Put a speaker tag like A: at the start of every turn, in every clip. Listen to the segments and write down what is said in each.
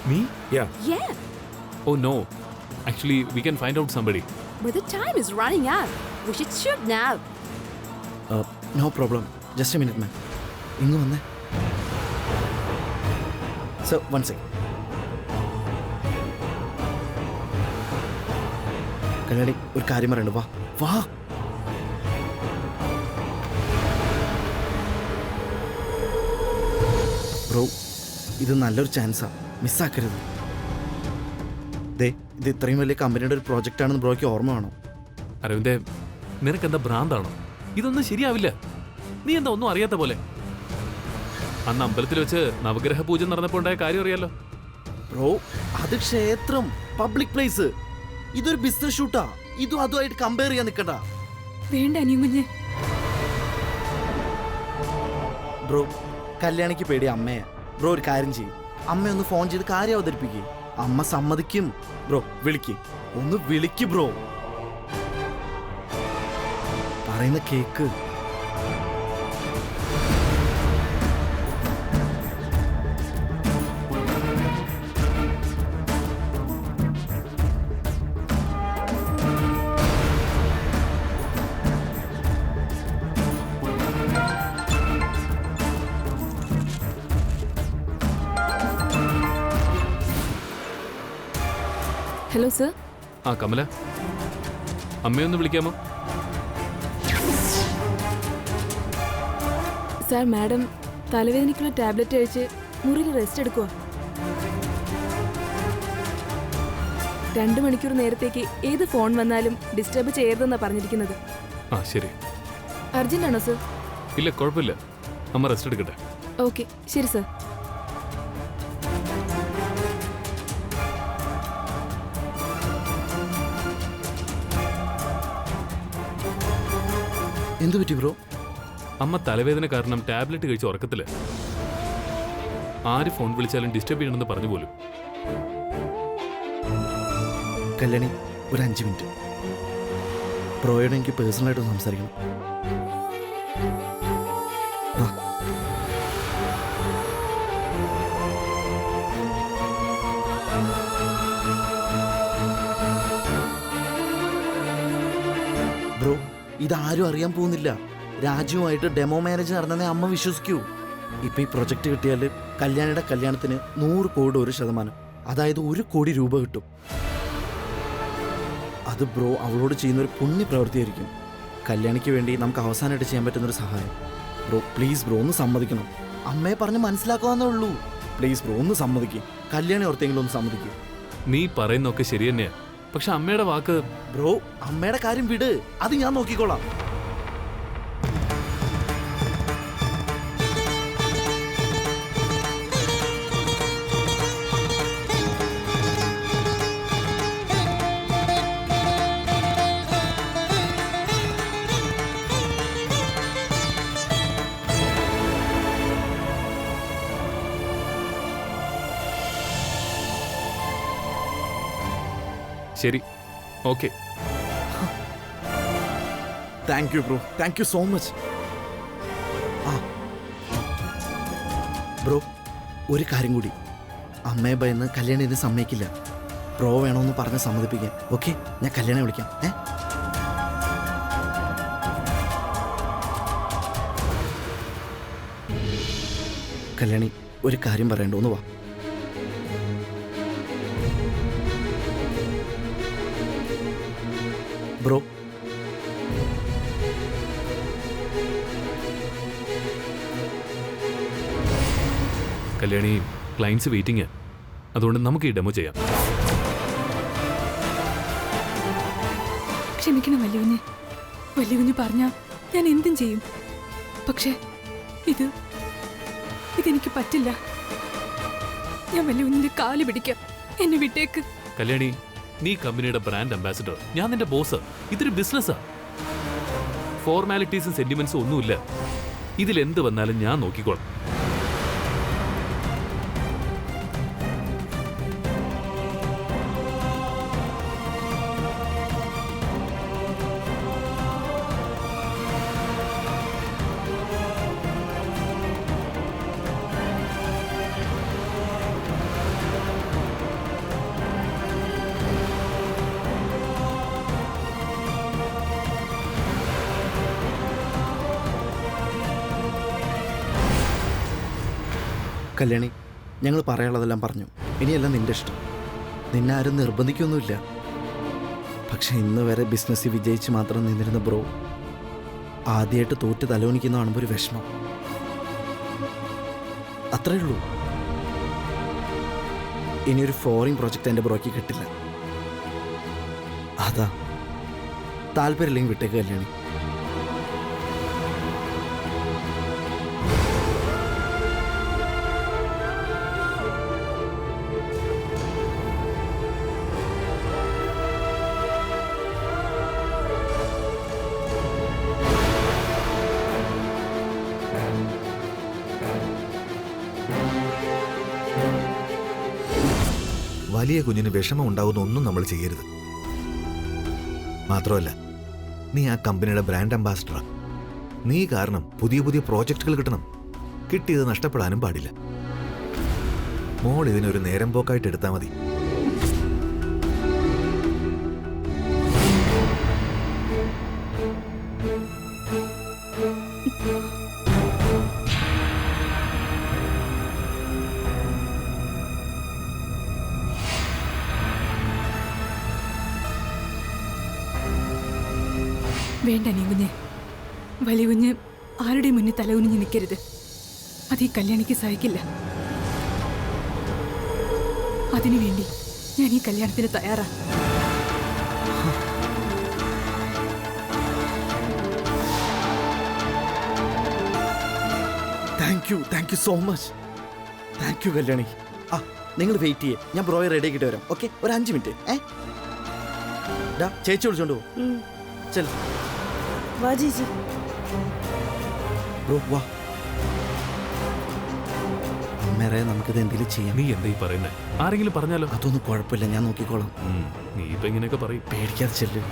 A: Me?
B: Yeah.
C: Yeah,
A: Oh no. Actually, we can find out somebody.
C: but the time is running out. We should shoot now.
D: No problem. Just a minute ma'am. ഇങ്ങ് വന്നേ. Sir one second. Kalyani ഒരു കാര്യം പറയണ്ട. വാ വാ. Bro, ഇത് നല്ലൊരു ചാൻസാ, മിസ്സാക്കരുത്. ദേ, ഇത് ഇത്രയും വലിയ കമ്പനിയുടെ ഒരു പ്രോജക്റ്റാണെന്ന് ബ്രോയ്ക്ക് ഓർമ്മ വേണം.
A: അരവിന്ദേ, നിനക്കെന്താ ഭ്രാന്താണോ? ഇതൊന്നും ശരിയാവില്ല. നീ എന്താ ഒന്നും അറിയാത്ത പോലെ. അന്ന് അമ്പലത്തിൽ വെച്ച് നവഗ്രഹ പൂജ നടന്നപ്പോൾ ഉണ്ടായ കാര്യം അറിയാലോ.
D: ബ്രോ, അത് ക്ഷേത്രം, പബ്ലിക് പ്ലേസ്. ഇതൊരു ബിസിനസ് ഷൂട്ടാ. ഇതും അതുമായിട്ട് കമ്പയർ ചെയ്യാൻ നിൽക്കണ്ട.
E: വേണ്ട അനിയുകുഞ്ഞ്.
D: ബ്രോ, കല്യാണിക്ക് പേടി അമ്മയെ. ബ്രോ ഒരു കാര്യം ചെയ്യും, അമ്മയൊന്ന് ഫോൺ ചെയ്ത് കാര്യം അവതരിപ്പിക്കും. അമ്മ സമ്മതിക്കും. ബ്രോ വിളിക്ക്, ഒന്ന് വിളിക്ക് ബ്രോ. പറയുന്ന കേക്ക്.
E: Hello sir.
A: ആ കമല, അമ്മയൊന്ന് വിളിക്കാമോ?
E: സാർ, മാഡം തലവേദനയ്ക്കുള്ള ടാബ്ലറ്റ് കഴിച്ച് മുറിയിൽ റെസ്റ്റ് എടുക്കുക. 2 മണിക്കൂർ നേരത്തേക്ക് ഏത് ഫോൺ വന്നാലും ഡിസ്റ്റർബ് ചെയ്യരുതെന്നാണ് പറഞ്ഞിരിക്കുന്നത്.
A: ആ ശരി.
E: അർജന്റ് ആണോ സർ?
A: ഇല്ല, കുഴപ്പമില്ല. അമ്മ റെസ്റ്റ് എടുക്കട്ടെ.
E: ഓക്കെ, ശരി സർ.
D: എന്തു പറ്റി ബ്രോ?
A: അമ്മ തലവേദന കാരണം ടാബ്ലറ്റ് കഴിച്ച് ഉറക്കത്തില്. ആര് ഫോൺ വിളിച്ചാലും ഡിസ്റ്റർബ് ചെയ്യണമെന്ന് പറഞ്ഞു പോലും.
D: കല്യാണി, ഒരു 5 മിനിറ്റ്. ബ്രോയോട് എനിക്ക് പേഴ്സണലായിട്ട് സംസാരിക്കണം. വാ. ബ്രോ, ഇതാരും അറിയാൻ പോകുന്നില്ല. രാജുവായിട്ട് ഡെമോ മാരേജ് നടന്നതേ അമ്മ വിശ്വസിക്കൂ. ഇപ്പൊ ഈ പ്രൊജക്ട് കിട്ടിയാൽ കല്യാണിയുടെ കല്യാണത്തിന് 100 കോടി 1%, അതായത് 1 കോടി രൂപ കിട്ടും. അത് ബ്രോ അവളോട് ചെയ്യുന്നൊരു പുണ്യ പ്രവൃത്തിയായിരിക്കും. കല്യാണിക്ക് വേണ്ടി നമുക്ക് അവസാനമായിട്ട് ചെയ്യാൻ പറ്റുന്നൊരു സഹായം. ബ്രോ പ്ലീസ് ബ്രോ, ഒന്ന് സമ്മതിക്കണം. അമ്മയെ പറഞ്ഞ് മനസ്സിലാക്കാവുന്നേ ഉള്ളൂ. പ്ലീസ് ബ്രോ, ഒന്ന് സമ്മതിക്കും. കല്യാണി ഓർത്തെങ്കിലും ഒന്ന് സമ്മതിക്കും.
A: നീ പറയുന്നൊക്കെ ശരി തന്നെയാ, പക്ഷെ അമ്മയുടെ വാക്ക്.
D: ബ്രോ, അമ്മയുടെ കാര്യം വിട്, അത് ഞാൻ നോക്കിക്കോളാം.
A: ശരി, okay.
D: Thank you bro, thank you so much. ആ ബ്രോ, ഒരു കാര്യം കൂടി. അമ്മയെ ഭയന്ന് കല്യാണം ഇതിന് സമ്മതിക്കില്ല. ബ്രോ വേണമെന്ന് പറഞ്ഞ് സമ്മതിപ്പിക്കാം. ഓക്കെ, ഞാൻ കല്യാണം വിളിക്കാം. കല്യാണി, ഒരു കാര്യം പറയണ്ട, ഒന്ന് വാ. ബ്രോ,
A: കല്യാണി, ക്ലയൻസ് വെയിറ്റിംഗ്, അതുകൊണ്ട് നമുക്ക് ഈ ഡെമോ ചെയ്യാം.
E: ക്ഷമിക്കണം വലിയകുഞ്ഞ്. വലിയകുഞ്ഞ് പറഞ്ഞാൽ ഞാൻ എന്തും ചെയ്യും. പക്ഷേ ഇതെനിക്ക് പറ്റില്ല. ഞാൻ വലിയകുഞ്ഞിന്റെ കാല് പിടിക്കാം. എന്നെ വിട്ടേക്ക്.
A: കല്യാണി, നീ കമ്പനിയുടെ ബ്രാൻഡ് അംബാസിഡർ, ഞാൻ നിന്റെ ബോസ്. ഇതൊരു ബിസിനസ്സാ. ഫോർമാലിറ്റീസും സെന്റിമെന്റ്സും ഒന്നുമില്ല. ഇതിലെന്ത് വന്നാലും ഞാൻ നോക്കിക്കോളാം.
D: കല്യാണി, ഞങ്ങൾ പറയാനുള്ളതെല്ലാം പറഞ്ഞു. ഇനിയെല്ലാം നിന്റെ ഇഷ്ടം. നിന്നെ ആരും നിർബന്ധിക്കൊന്നുമില്ല. പക്ഷെ ഇന്ന് വരെ ബിസിനസ്സിൽ വിജയിച്ച് മാത്രം നിന്നിരുന്ന ബ്രോ ആദ്യമായിട്ട് തോറ്റ് തലോണിക്കുന്ന കാണുമ്പോൾ ഒരു വിഷമം. അത്രേ ഉള്ളൂ. ഇനിയൊരു ഫോറിൻ പ്രോജക്റ്റ് എൻ്റെ ബ്രോയ്ക്ക് കിട്ടില്ല. അതാ, താല്പര്യമില്ലെങ്കിൽ വിട്ടേക്ക് കല്യാണി.
B: വലിയ കുഞ്ഞിന് വിഷമം ഉണ്ടാവുന്ന ഒന്നും നമ്മൾ ചെയ്യരുത്. മാത്രമല്ല, നീ ആ കമ്പനിയുടെ ബ്രാൻഡ് അംബാസിഡറാ. നീ കാരണം പുതിയ പുതിയ പ്രോജക്റ്റുകൾ കിട്ടണം. കിട്ടിയത് നഷ്ടപ്പെടാനും പാടില്ല. മോൾ ഇതിനൊരു നേരം പോക്കായിട്ട് എടുത്താൽ മതി.
F: വേണ്ട നീ കുഞ്ഞ്, വലിയ കുഞ്ഞ് ആരുടെ മുന്നിൽ തലകുനിഞ്ഞ് നിൽക്കരുത്. അത് ഈ കല്യാണിക്ക് സഹിക്കില്ല. അതിനുവേണ്ടി ഞാൻ ഈ കല്യാണത്തിന് തയ്യാറാ.
D: Thank you so much. Thank you Kalyani. ആ, നിങ്ങൾ വെയിറ്റ് ചെയ്യേ, ഞാൻ ബ്രോയെ റെഡി ആക്കിയിട്ട് വരാം. ഓക്കെ, ഒരു 5 മിനിറ്റ്. ചേച്ചി വിളിച്ചോണ്ട് പോകും. ചെൽ
C: വാ ചേച്ചി.
D: ബ്രോ വാ. അമ്മേറെ നമുക്കിത് എന്തെങ്കിലും ചെയ്യാം.
A: നീ എന്താ ഈ പറയുന്നത്? ആരെങ്കിലും പറഞ്ഞാലോ?
D: അതൊന്നും കുഴപ്പമില്ല, ഞാൻ നോക്കിക്കോളാം.
A: നീ ഇപ്പൊ ഇങ്ങനെയൊക്കെ പറയും.
D: പേടിക്കാതെ ചെല്ലു.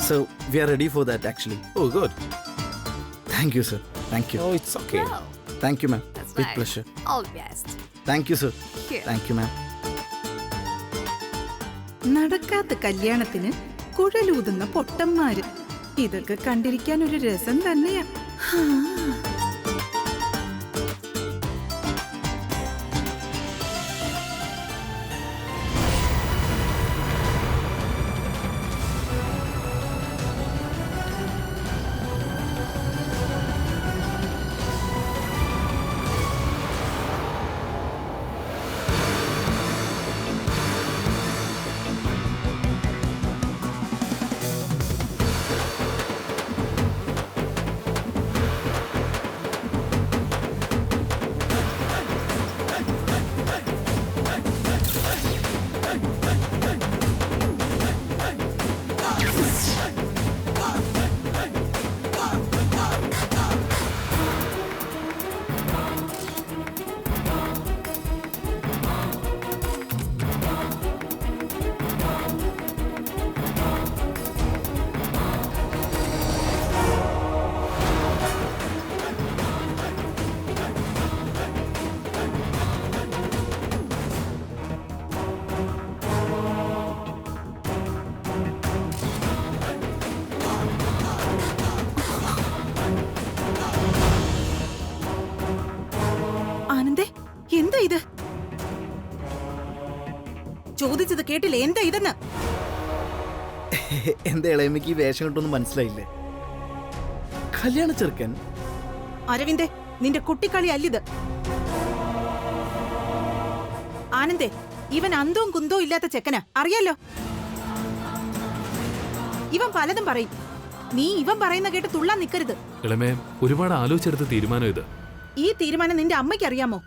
D: So we are ready for that actually.
B: Oh, good.
D: Thank you, sir. Thank you.
B: Oh, it's okay.
C: Wow,
D: Thank you, ma'am.
C: that's
D: With
C: nice.
D: pleasure.
C: All the best.
D: Thank you, sir.
C: Here.
D: Thank you, ma'am.
G: നടക്കാത്ത കല്യാണത്തിന് കുഴലൂതുന്ന പൊട്ടന്മാര്. ഇതൊക്കെ കണ്ടിരിക്കാൻ ഒരു രസം തന്നെയാ. ആനന്ദേ, എന്താ ഇത്? ചോദിച്ചത് കേട്ടില്ലേ? എന്താ ഇതെന്ന്?
D: എന്താ ഇളയമ്മയ്ക്ക് ഈ വേഷം കിട്ടൊന്നും മനസ്സിലായില്ലേ? കല്യാണ ചെറുക്കൻ.
G: അരവിന്ദേ, നിന്റെ കുട്ടിക്കളി അല്ലിത്. ആനന്ദേ, ഇവൻ അന്തവും കുന്തവും ഇല്ലാത്ത ചെക്കനാ, അറിയാലോ. ഇവൻ പലതും പറയും. നീ ഇവൻ പറയുന്ന കേട്ട് തുള്ളാൻ നിൽക്കരുത്.
A: ഇളമേ, ഒരുപാട് ആലോചിച്ചെടുത്ത തീരുമാനം ഇത്.
G: ഈ തീരുമാനം നിന്റെ അമ്മയ്ക്ക് അറിയാമോ?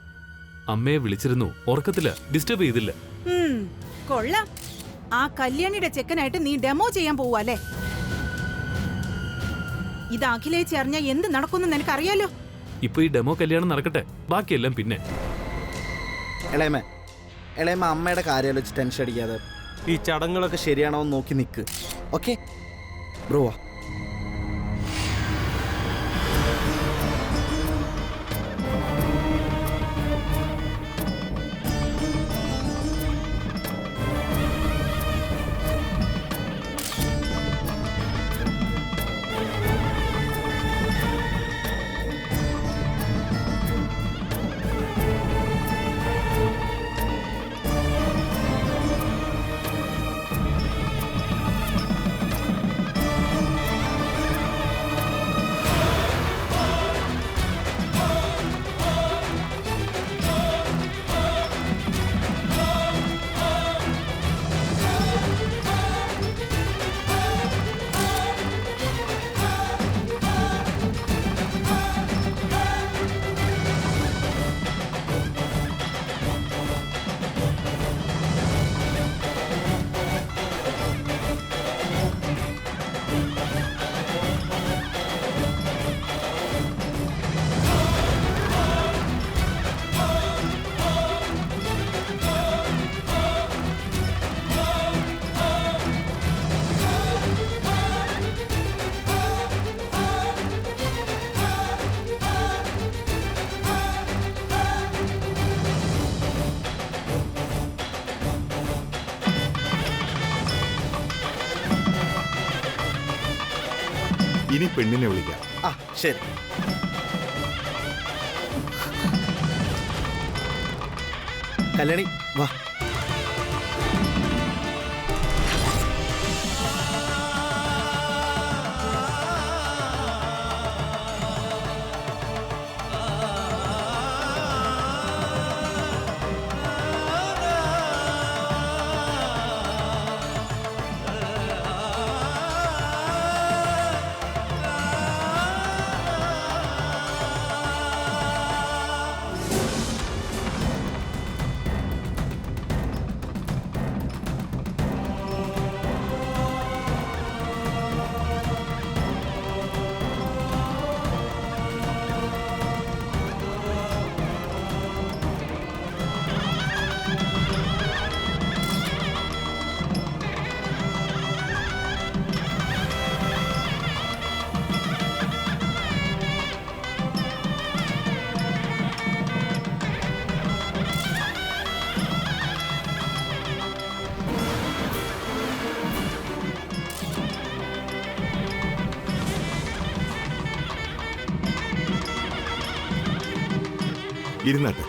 A: അമ്മയെ വിളിച്ചിരുന്നു, ഉറക്കത്തില്ല, ഡിസ്റ്റർബ് ചെയ്തില്ല.
G: കൊള്ളാം. ആ കല്യാണിയുടെ ചെക്കനായിട്ട് നീ ഡെമോ ചെയ്യാൻ പോവാ അല്ലേ? ഇത് അഖിലേച്ചി അറിഞ്ഞാ എന്ത് നടക്കുമെന്ന് നിനക്കറിയാലോ.
A: ഇപ്പൊ ഈ ഡെമോ കല്യാണം നടക്കട്ടെ, ബാക്കിയെല്ലാം പിന്നെ.
D: ഇളയമ്മ അമ്മയുടെ കാര്യം ആലോചിച്ച് ടെൻഷൻ അടിക്കാതെ ഈ ചടങ്ങുകളൊക്കെ ശരിയാണോ എന്ന് നോക്കി നിൽക്ക്. ഓക്കെ ബ്രോ വാ.
B: ഇനി പെണ്ണിനെ വിളിക്കാം.
D: ആ ശരി. കല്യാണി വാ.
B: ഇരുന്നാട്ടെ.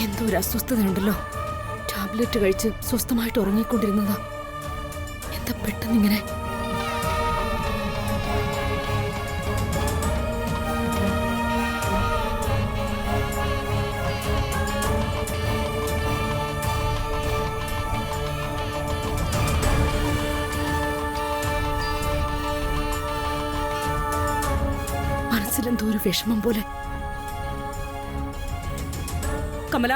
E: എന്തോ ഒരു അസ്വസ്ഥതയുണ്ടല്ലോ. ടാബ്ലറ്റ് കഴിച്ച് സ്വസ്ഥമായിട്ട് ഉറങ്ങിക്കൊണ്ടിരുന്നതാ. എന്താ പെട്ടെന്നിങ്ങനെ? മനസ്സിലെന്തോ ഒരു വിഷമം പോലെ. കമല,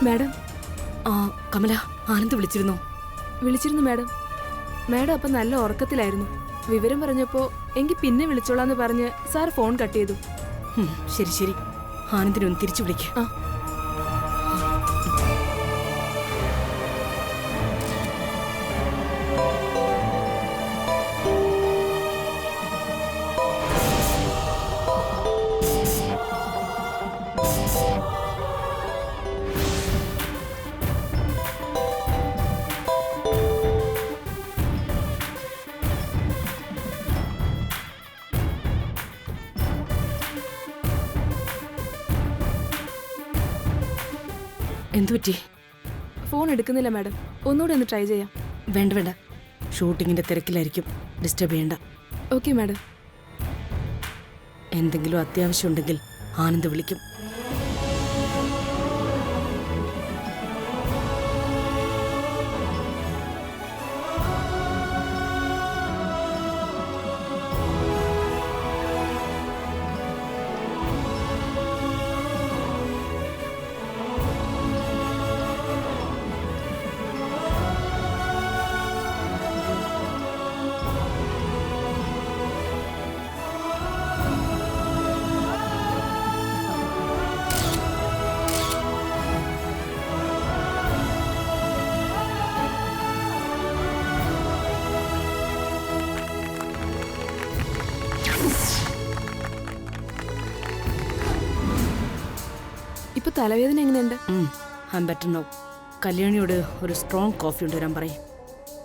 E: മാഡം. ആ കമല, ആനന്ദ് വിളിച്ചിരുന്നോ? വിളിച്ചിരുന്നു മാഡം. മാഡം അപ്പം നല്ല ഉറക്കത്തിലായിരുന്നു. വിവരം പറഞ്ഞപ്പോൾ എങ്കിൽ പിന്നെ വിളിച്ചോളാന്ന് പറഞ്ഞ് സാർ ഫോൺ കട്ട് ചെയ്തു. ശരി ശരി, ആനന്ദിനെ ഒന്ന് തിരിച്ചു വിളിക്കാം. ആ
H: എന്തു പറ്റി?
E: ഫോൺ എടുക്കുന്നില്ല മാഡം. ഒന്നുകൂടെ ഒന്ന് ട്രൈ ചെയ്യാം.
H: വേണ്ട വേണ്ട, ഷൂട്ടിങ്ങിന്റെ തിരക്കിലായിരിക്കും, ഡിസ്റ്റർബ് ചെയ്യണ്ട.
E: Okay madam.
H: എന്തെങ്കിലും അത്യാവശ്യം ഉണ്ടെങ്കിൽ ആനന്ദ് വിളിക്കും.
E: ഇപ്പൊ തലവേദന എങ്ങനെയുണ്ട്?
H: I am better now. കല്യാണിയോട് ഒരു സ്ട്രോങ് കോഫി കൊണ്ടുവരാൻ പറയും.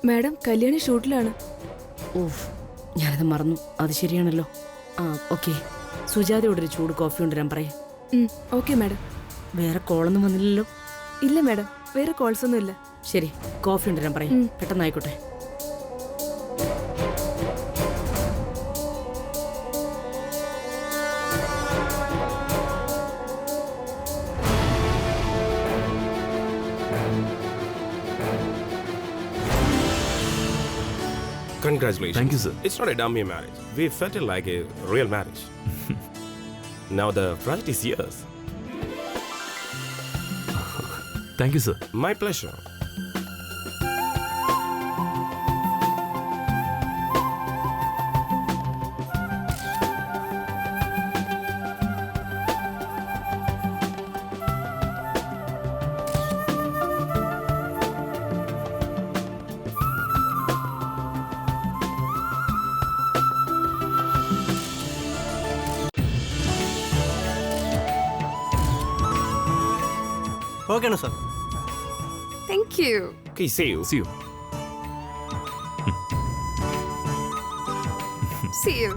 E: മാഡം, കല്യാണി ഷൂട്ടിലാണ്.
H: ഓഫ്, ഞാനത് മറന്നു. അത് ശരിയാണല്ലോ. ആ ഓക്കെ, സുജാതയോടൊരു ചൂട് കോഫി കൊണ്ടുവരാൻ പറയും.
E: Okay madam.
H: വേറെ കോളൊന്നും വന്നില്ലല്ലോ?
E: ഇല്ല മാഡം, വേറെ കോൾസ് ഒന്നും ഇല്ല.
H: ശരി, കോഫി കൊണ്ടുവരാൻ പറയും. പെട്ടെന്നായിക്കോട്ടെ.
I: Congratulations.
A: Thank you, sir.
I: It's not a dummy marriage. We felt it like a real marriage. Now the project is yours.
A: Thank you sir.
I: My pleasure.
J: ഓക്കെയാണ് sir.
E: Thank you.
I: Okay, see you.
A: See you.
E: See you.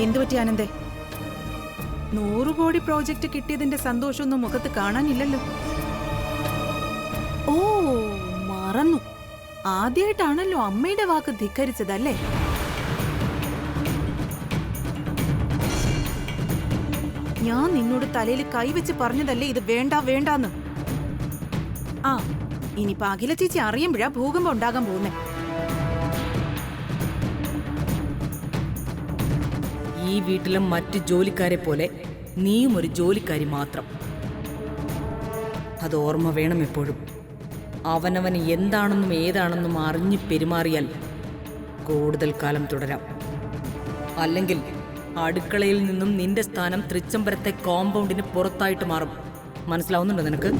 G: എന്തു പറ്റി ആനന്ദേ? 100 കോടി project കിട്ടിയതിന്റെ സന്തോഷമൊന്നും മുഖത്ത് കാണാനില്ലല്ലോ. ഓ, മറന്നു. ആദ്യമായിട്ടാണല്ലോ അമ്മയുടെ വാക്ക് ധിക്കരിച്ചതല്ലേ? ഞാൻ നിന്നോട് തലയിൽ കൈവച്ച് പറഞ്ഞതല്ലേ ഇത് വേണ്ട വേണ്ടാന്ന്. ആ, ഇനിയിപ്പോ അഖില ചേച്ചി അറിയുമ്പോഴാ ഭൂകമ്പം ഉണ്ടാകാൻ പോകുന്നേ.
H: ഈ വീട്ടിലെ മറ്റു ജോലിക്കാരെ പോലെ നീയും ഒരു ജോലിക്കാരി മാത്രം. അത് ഓർമ്മ വേണം എപ്പോഴും. അവനവന് എന്താണെന്നും ഏതാണെന്നും അറിഞ്ഞു പെരുമാറിയാൽ കൂടുതൽ കാലം തുടരാം. അല്ലെങ്കിൽ അടുക്കളയിൽ നിന്നും നിന്റെ സ്ഥാനം തൃച്ചംബരത്തെ കോമ്പൗണ്ടിന് പുറത്തായിട്ട് മാറും. മനസ്സിലാവുന്നുണ്ടോ നിനക്ക്?